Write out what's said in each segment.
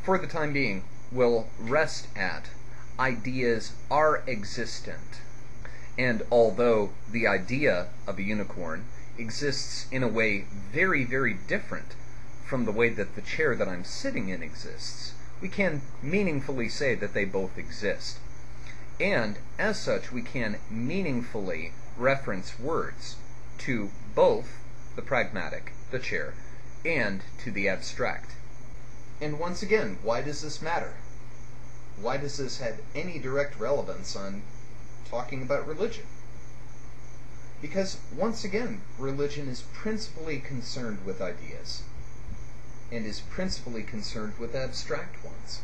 for the time being, will rest at ideas are existent. And although the idea of a unicorn exists in a way very, very different from the way that the chair that I'm sitting in exists, we can meaningfully say that they both exist. And as such, we can meaningfully reference words to both the pragmatic, the chair, and to the abstract. And once again, why does this matter? Why does this have any direct relevance on talking about religion? Because, once again, religion is principally concerned with ideas, and is principally concerned with abstract ones.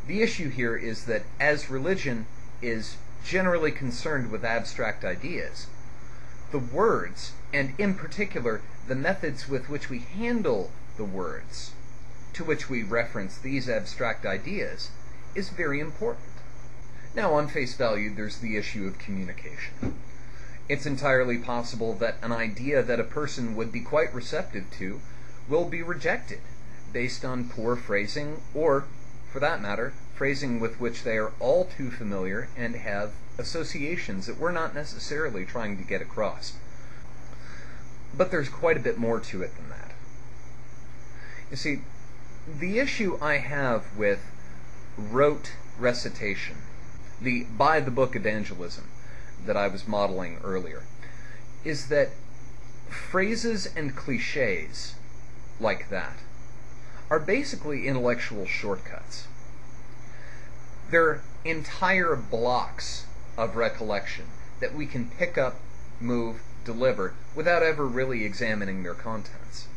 The issue here is that as religion is generally concerned with abstract ideas, the words, and in particular the methods with which we handle the words to which we reference these abstract ideas, is very important. Now, on face value, there's the issue of communication. It's entirely possible that an idea that a person would be quite receptive to will be rejected based on poor phrasing, or, for that matter, phrasing with which they are all too familiar and have associations that we're not necessarily trying to get across. But there's quite a bit more to it than that. You see, the issue I have with rote recitation, the by-the-book evangelism that I was modeling earlier, is that phrases and cliches like that are basically intellectual shortcuts. They're entire blocks of recollection that we can pick up, move, deliver, without ever really examining their contents.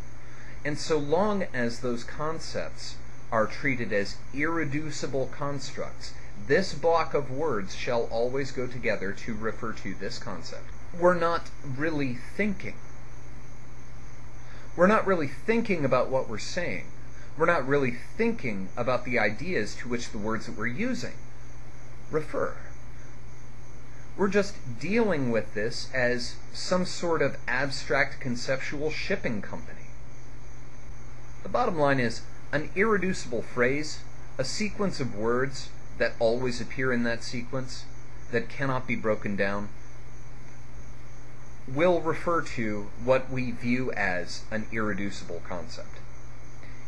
And so long as those concepts are treated as irreducible constructs, this block of words shall always go together to refer to this concept. We're not really thinking. We're not really thinking about what we're saying. We're not really thinking about the ideas to which the words that we're using refer. We're just dealing with this as some sort of abstract conceptual shipping company. The bottom line is, an irreducible phrase, a sequence of words that always appear in that sequence, that cannot be broken down, will refer to what we view as an irreducible concept.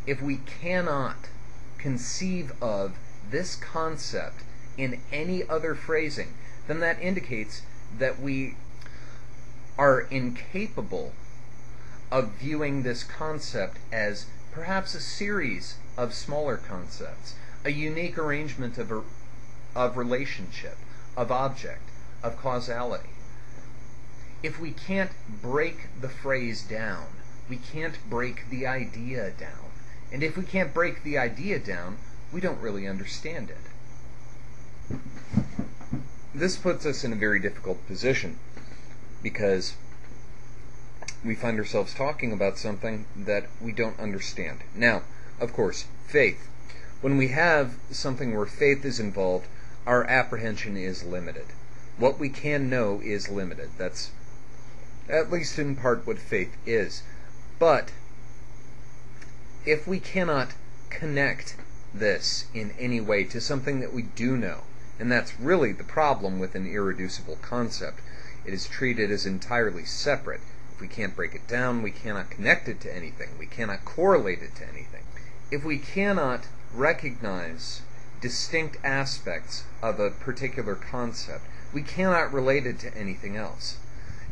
If we cannot conceive of this concept in any other phrasing, then that indicates that we are incapable of viewing this concept as perhaps a series of smaller concepts, a unique arrangement of relationship, of object, of causality. If we can't break the phrase down, we can't break the idea down. And if we can't break the idea down, we don't really understand it. This puts us in a very difficult position, because we find ourselves talking about something that we don't understand. Now, of course, faith. When we have something where faith is involved, our apprehension is limited. What we can know is limited. That's at least in part what faith is. But if we cannot connect this in any way to something that we do know, and that's really the problem with an irreducible concept, it is treated as entirely separate. If we can't break it down, we cannot connect it to anything. We cannot correlate it to anything. If we cannot recognize distinct aspects of a particular concept, we cannot relate it to anything else.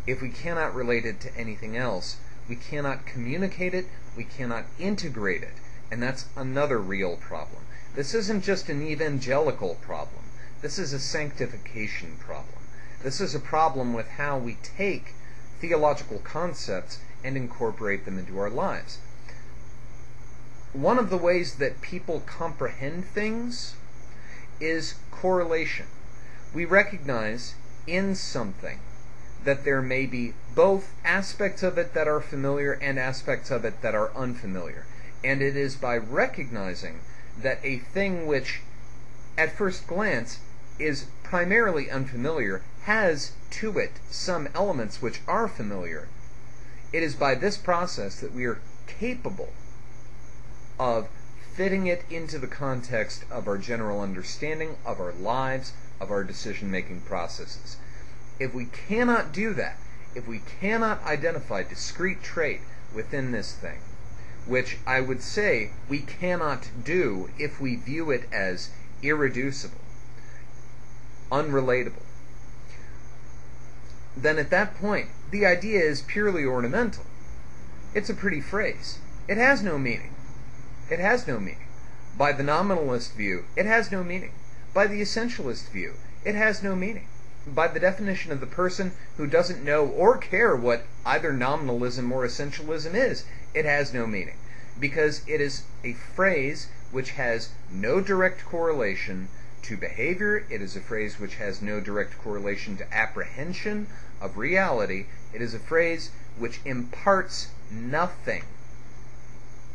If we cannot relate it to anything else, we cannot communicate it, we cannot integrate it, and that's another real problem. This isn't just an evangelical problem. This is a sanctification problem. This is a problem with how we take theological concepts and incorporate them into our lives. One of the ways that people comprehend things is correlation. We recognize in something that there may be both aspects of it that are familiar and aspects of it that are unfamiliar. And it is by recognizing that a thing which, at first glance, is primarily unfamiliar has to it some elements which are familiar. It is by this process that we are capable of fitting it into the context of our general understanding of our lives, of our decision-making processes. If we cannot do that, if we cannot identify discrete trait within this thing, which I would say we cannot do if we view it as irreducible, unrelatable, then at that point, the idea is purely ornamental. It's a pretty phrase. It has no meaning. It has no meaning. By the nominalist view, it has no meaning. By the essentialist view, it has no meaning. By the definition of the person who doesn't know or care what either nominalism or essentialism is, it has no meaning. Because it is a phrase which has no direct correlation to behavior. It is a phrase which has no direct correlation to apprehension of reality. It is a phrase which imparts nothing.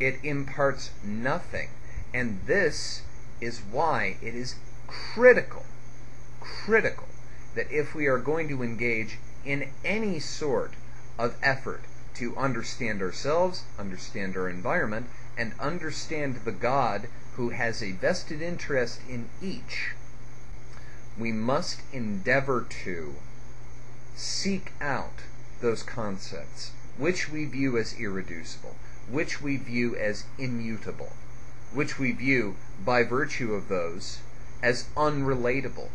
It imparts nothing. And this is why it is critical that if we are going to engage in any sort of effort to understand ourselves, understand our environment, and understand the God who has a vested interest in each, we must endeavor to seek out those concepts which we view as irreducible, which we view as immutable, which we view, by virtue of those, as unrelatable,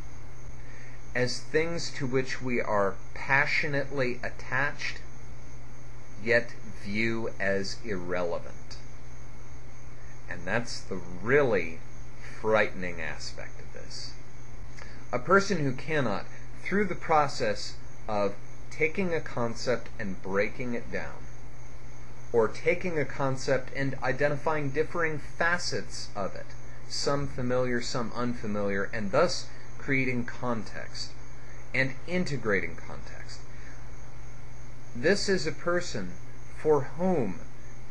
as things to which we are passionately attached, yet view as irrelevant. And that's the really frightening aspect of this. A person who cannot, through the process of taking a concept and breaking it down, or taking a concept and identifying differing facets of it, some familiar, some unfamiliar, and thus creating context and integrating context. This is a person for whom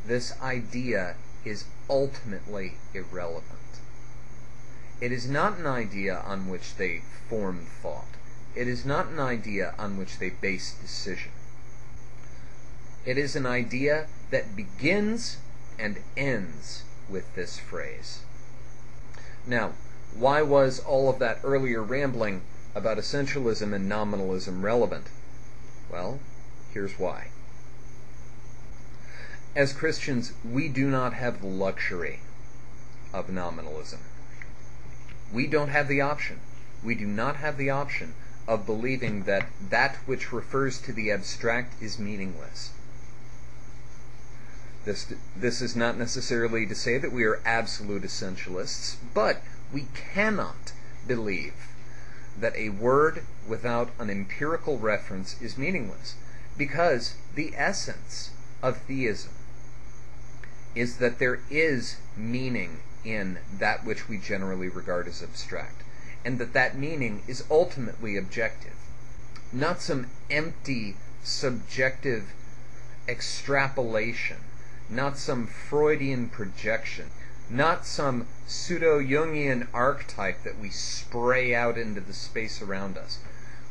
this idea is ultimately irrelevant. It is not an idea on which they form thought. It is not an idea on which they base decision. It is an idea that begins and ends with this phrase. Now, why was all of that earlier rambling about essentialism and nominalism relevant? Well, here's why. As Christians, we do not have the luxury of nominalism. We don't have the option. We do not have the option of believing that that which refers to the abstract is meaningless. This is not necessarily to say that we are absolute essentialists, but we cannot believe that a word without an empirical reference is meaningless, because the essence of theism is that there is meaning in that which we generally regard as abstract, and that that meaning is ultimately objective, not some empty, subjective extrapolation, not some Freudian projection, not some pseudo-Jungian archetype that we spray out into the space around us.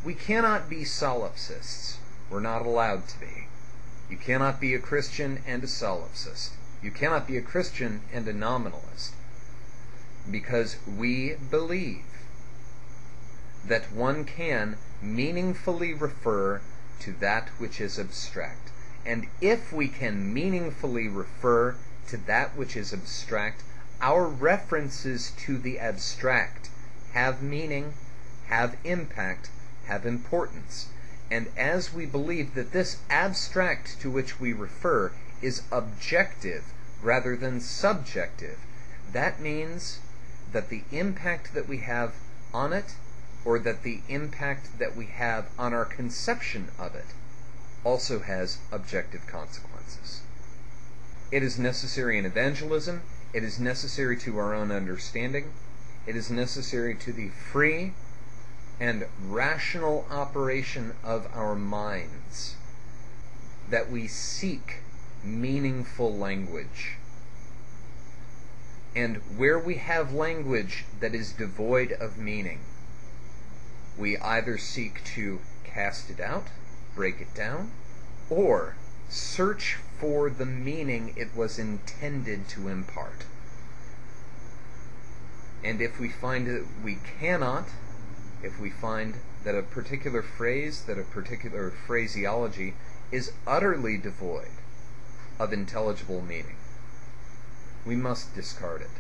We cannot be solipsists. We're not allowed to be. You cannot be a Christian and a solipsist. You cannot be a Christian and a nominalist, because we believe that one can meaningfully refer to that which is abstract. And if we can meaningfully refer to that which is abstract, our references to the abstract have meaning, have impact, have importance. And as we believe that this abstract to which we refer is objective rather than subjective, that means that the impact that we have on it, or that the impact that we have on our conception of it, also has objective consequences. It is necessary in evangelism. It is necessary to our own understanding. It is necessary to the free and rational operation of our minds that we seek meaningful language. And where we have language that is devoid of meaning, we either seek to cast it out, break it down, or search for the meaning it was intended to impart. And if we find that we cannot, if we find that a particular phrase, that a particular phraseology is utterly devoid of intelligible meaning, we must discard it.